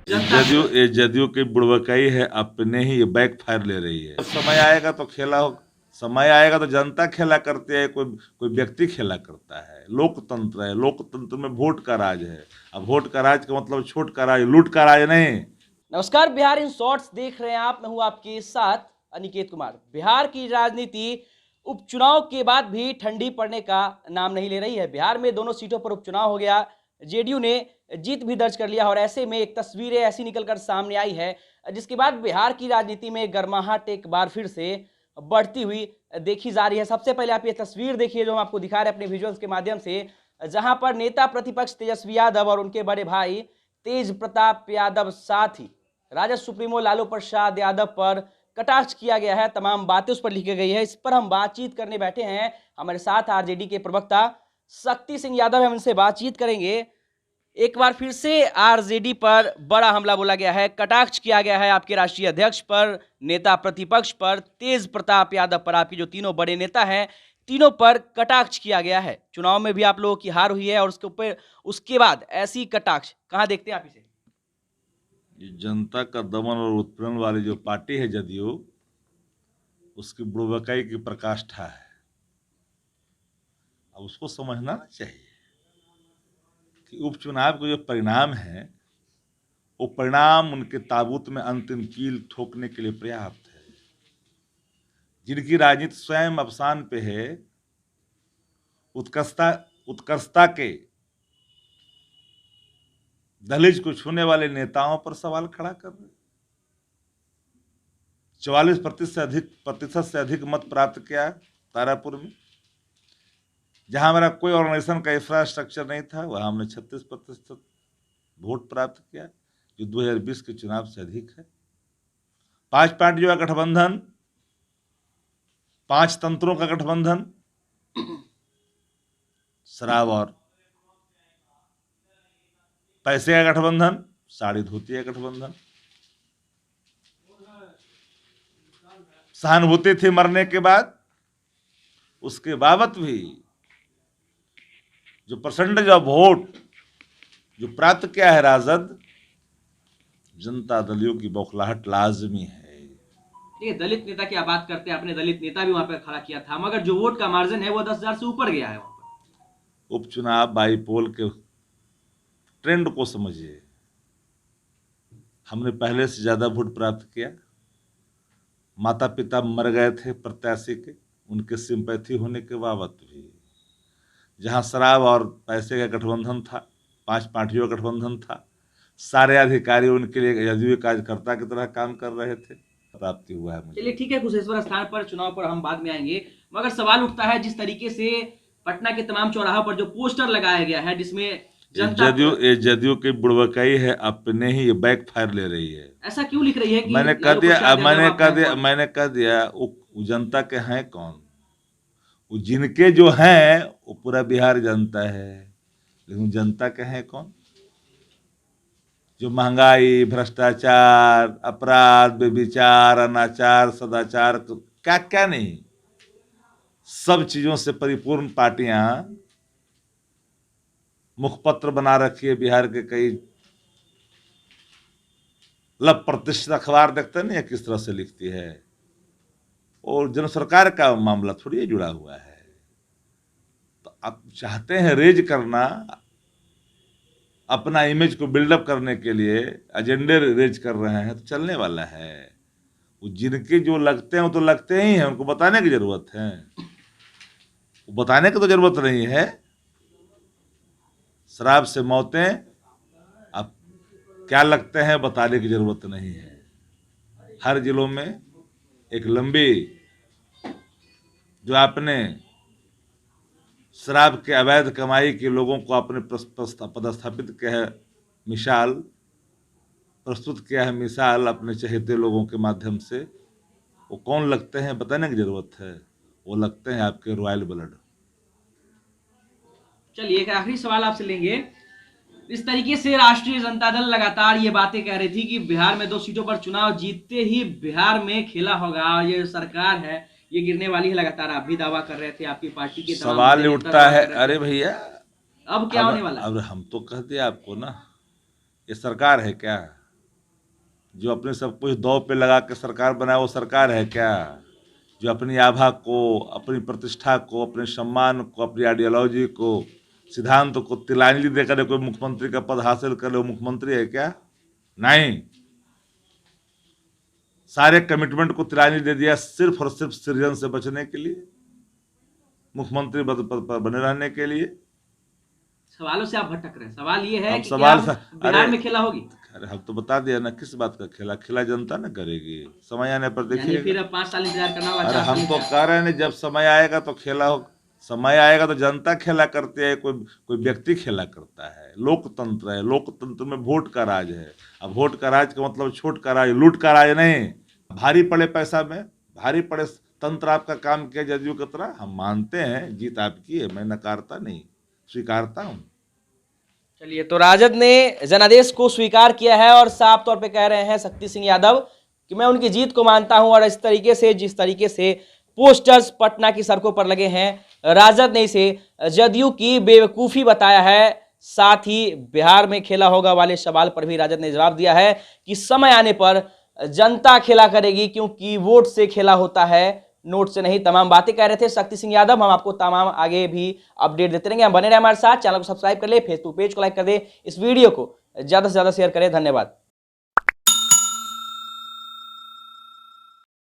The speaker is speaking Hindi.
जदयू की बुड़बकाई है, अपने ही ये बैक फायर ले रही है। समय आएगा तो खेला हो, समय आएगा तो जनता खेला करती है, कोई व्यक्ति खेला करता है। लोकतंत्र है, लोकतंत्र में वोट का राज है। अब वोट का राज का मतलब छोट का राज, लूट का राज नहीं। नमस्कार, बिहार इन शॉर्ट्स देख रहे हैं आप। मैं हूं आपके साथ अनिकेत कुमार। बिहार की राजनीति उपचुनाव के बाद भी ठंडी पड़ने का नाम नहीं ले रही है। बिहार में दोनों सीटों पर उपचुनाव हो गया, जेडीयू ने जीत भी दर्ज कर लिया और ऐसे में एक तस्वीरें ऐसी निकलकर सामने आई है जिसके बाद बिहार की राजनीति में गर्माहट एक बार फिर से बढ़ती हुई देखी जा रही है। सबसे पहले आप ये तस्वीर देखिए जो हम आपको दिखा रहे हैं अपने विजुअल्स के माध्यम से, जहां पर नेता प्रतिपक्ष तेजस्वी यादव और उनके बड़े भाई तेज प्रताप यादव साथ ही राजद सुप्रीमो लालू प्रसाद यादव पर कटाक्ष किया गया है। तमाम बातें उस पर लिखी गई है। इस पर हम बातचीत करने बैठे हैं। हमारे साथ आरजेडी के प्रवक्ता शक्ति सिंह यादव है, हम उनसे बातचीत करेंगे। एक बार फिर से आरजेडी पर बड़ा हमला बोला गया है, कटाक्ष किया गया है आपके राष्ट्रीय अध्यक्ष पर, नेता प्रतिपक्ष पर, तेज प्रताप यादव पर, आपके जो तीनों बड़े नेता हैं तीनों पर कटाक्ष किया गया है। चुनाव में भी आप लोगों की हार हुई है और उसके बाद ऐसी कटाक्ष कहां देखते हैं आप इसे? ये जनता का दमन और उत्पीड़न वाली जो पार्टी है जदयू, उसकी बुड़बकाई की पराकाष्ठा है। अब उसको समझना ना चाहिए कि उपचुनाव के जो परिणाम है वो परिणाम उनके ताबूत में अंतिम कील ठोकने के लिए पर्याप्त है। जिनकी राजनीति स्वयं अवसान पे है, उत्कर्षता के दहलीज को छूने वाले नेताओं पर सवाल खड़ा कर रहे। 44% से अधिक मत प्राप्त किया तारापुर में, जहां हमारा कोई ऑर्गेनाइजेशन का इंफ्रास्ट्रक्चर नहीं था, वहां हमने 36% वोट प्राप्त किया, जो 2020 के चुनाव से अधिक है। 5 पार्टियों का गठबंधन, 5 तंत्रों का गठबंधन, शराब और पैसे का गठबंधन, साड़ी धोती का गठबंधन, सहानुभूति थी मरने के बाद, उसके बावत भी जो परसेंटेज ऑफ वोट जो प्राप्त किया है राजद, जनता दलियों की बौखलाहट लाजमी है। देखिए, दलित नेता की आप बात करते हैं, आपने दलित नेता भी वहां पर खड़ा किया था, मगर जो वोट का मार्जिन है वो 10,000 से ऊपर गया है वहां पर। उपचुनाव बाईपोल के ट्रेंड को समझिए। हमने पहले से ज्यादा वोट प्राप्त किया। माता पिता मर गए थे प्रत्याशी के, उनके सिंपैथी होने के बावत भी। जहां शराब और पैसे का गठबंधन था, 5 पार्टियों का गठबंधन था, सारे अधिकारी उनके लिए जदयू कार्यकर्ता की तरह काम कर रहे थे, प्राप्ति हुआ है मुझे। चलिए ठीक है, कुशेश्वर स्थान पर चुनाव पर हम बाद में आएंगे, मगर सवाल उठता है जिस तरीके से पटना के तमाम चौराहों पर जो पोस्टर लगाया गया है जिसमें जदयू की बुड़बकाई है, अपने ही बैक फायर ले रही है। ऐसा क्यों लिख रही है कि मैंने कह दिया वो जनता के हैं कौन? वो जिनके जो हैं वो पूरा बिहार जनता है, लेकिन जनता के हैं कौन? जो महंगाई, भ्रष्टाचार, अपराध, व्यभिचार, अनाचार, सदाचार, क्या क्या नहीं, सब चीजों से परिपूर्ण पार्टियां मुखपत्र बना रखी है। बिहार के कई लव प्रतिष्ठित अखबार देखते नहीं है किस तरह से लिखती है, और जन सरकार का मामला थोड़ी है जुड़ा हुआ है। तो आप चाहते हैं रेज करना, अपना इमेज को बिल्डअप करने के लिए एजेंडे रेज कर रहे हैं, तो चलने वाला है। वो जिनके जो लगते हैं वो तो लगते ही हैं, उनको बताने की जरूरत है? वो बताने की तो जरूरत नहीं है। शराब से मौतें आप क्या लगते हैं बताने की जरूरत नहीं है। हर जिलों में एक लंबी जो आपने शराब के अवैध कमाई के लोगों को आपने पदस्थापित किया है, मिसाल प्रस्तुत किया है, मिसाल अपने चहेते लोगों के माध्यम से, वो कौन लगते हैं बताने की जरूरत है? वो लगते हैं आपके रॉयल ब्लड। चलिए एक आखिरी सवाल आपसे लेंगे। इस तरीके से राष्ट्रीय जनता दल लगातार ये बातें कह रही थी कि बिहार में 2 सीटों पर चुनाव जीतते ही बिहार में खेला होगा और ये सरकार है ये गिरने वाली है। लगातार आप भी दावा कर रहे थे, आपकी पार्टी के सवाल उठता है, अरे भैया अब क्या होने वाला है? अब हम तो कह दिया आपको ना, ये सरकार है क्या? जो अपने सब कुछ दांव पे लगा के सरकार बनाए वो सरकार है क्या? जो अपनी आभा को, अपनी प्रतिष्ठा को, अपने सम्मान को, अपनी आइडियोलॉजी को, सिद्धांत को तिलांजलि देकर कोई मुख्यमंत्री का पद हासिल कर ले, वो मुख्यमंत्री है क्या? नहीं। सारे कमिटमेंट को तिलांजलि दे दिया सिर्फ और सिर्फ सृजन से बचने के लिए, मुख्यमंत्री पद पर बने रहने के लिए। सवालों से आप भटक रहे हैं। सवाल ये है हम कि सवाल क्या बिहार में खेला होगी? अरे हम तो बता दिया ना किस बात का खेला, खेला जनता ना करेगी, समय आने पर यानी देखिए। फिर अब 5 साल इंतजार करना होगा। अरे 4 साल हम तो इंतजार। कह रहे हैं ना, जब समय आएगा तो खेला हो, समय आएगा तो जनता खेला करती है, कोई व्यक्ति खेला करता है। लोकतंत्र है, लोकतंत्र में वोट का राज है। अब वोट का राज का मतलब छोट का राज, लूट का राज नहीं। भारी पड़े पैसा में, भारी पड़े तंत्र आपका काम किया जदयू की तरह। हम मानते हैं जीत आपकी है, मैं नकारता नहीं, स्वीकारता हूँ। चलिए, तो राजद ने जनादेश को स्वीकार किया है और साफ तौर पे कह रहे हैं शक्ति सिंह यादव कि मैं उनकी जीत को मानता हूं, और इस तरीके से, जिस तरीके से पोस्टर्स पटना की सड़कों पर लगे हैं, राजद ने इसे जदयू की बेवकूफ़ी बताया है। साथ ही बिहार में खेला होगा वाले सवाल पर भी राजद ने जवाब दिया है कि समय आने पर जनता खेला करेगी, क्योंकि वोट से खेला होता है, नोट से नहीं। तमाम बातें कह रहे थे शक्ति सिंह यादव। हम आपको तमाम आगे भी अपडेट देते रहेंगे। हम बने रहे हमारे साथ। चैनल को सब्सक्राइब कर ले, फेसबुक पेज को लाइक कर दे, इस वीडियो को ज्यादा से ज्यादा शेयर करें। धन्यवाद।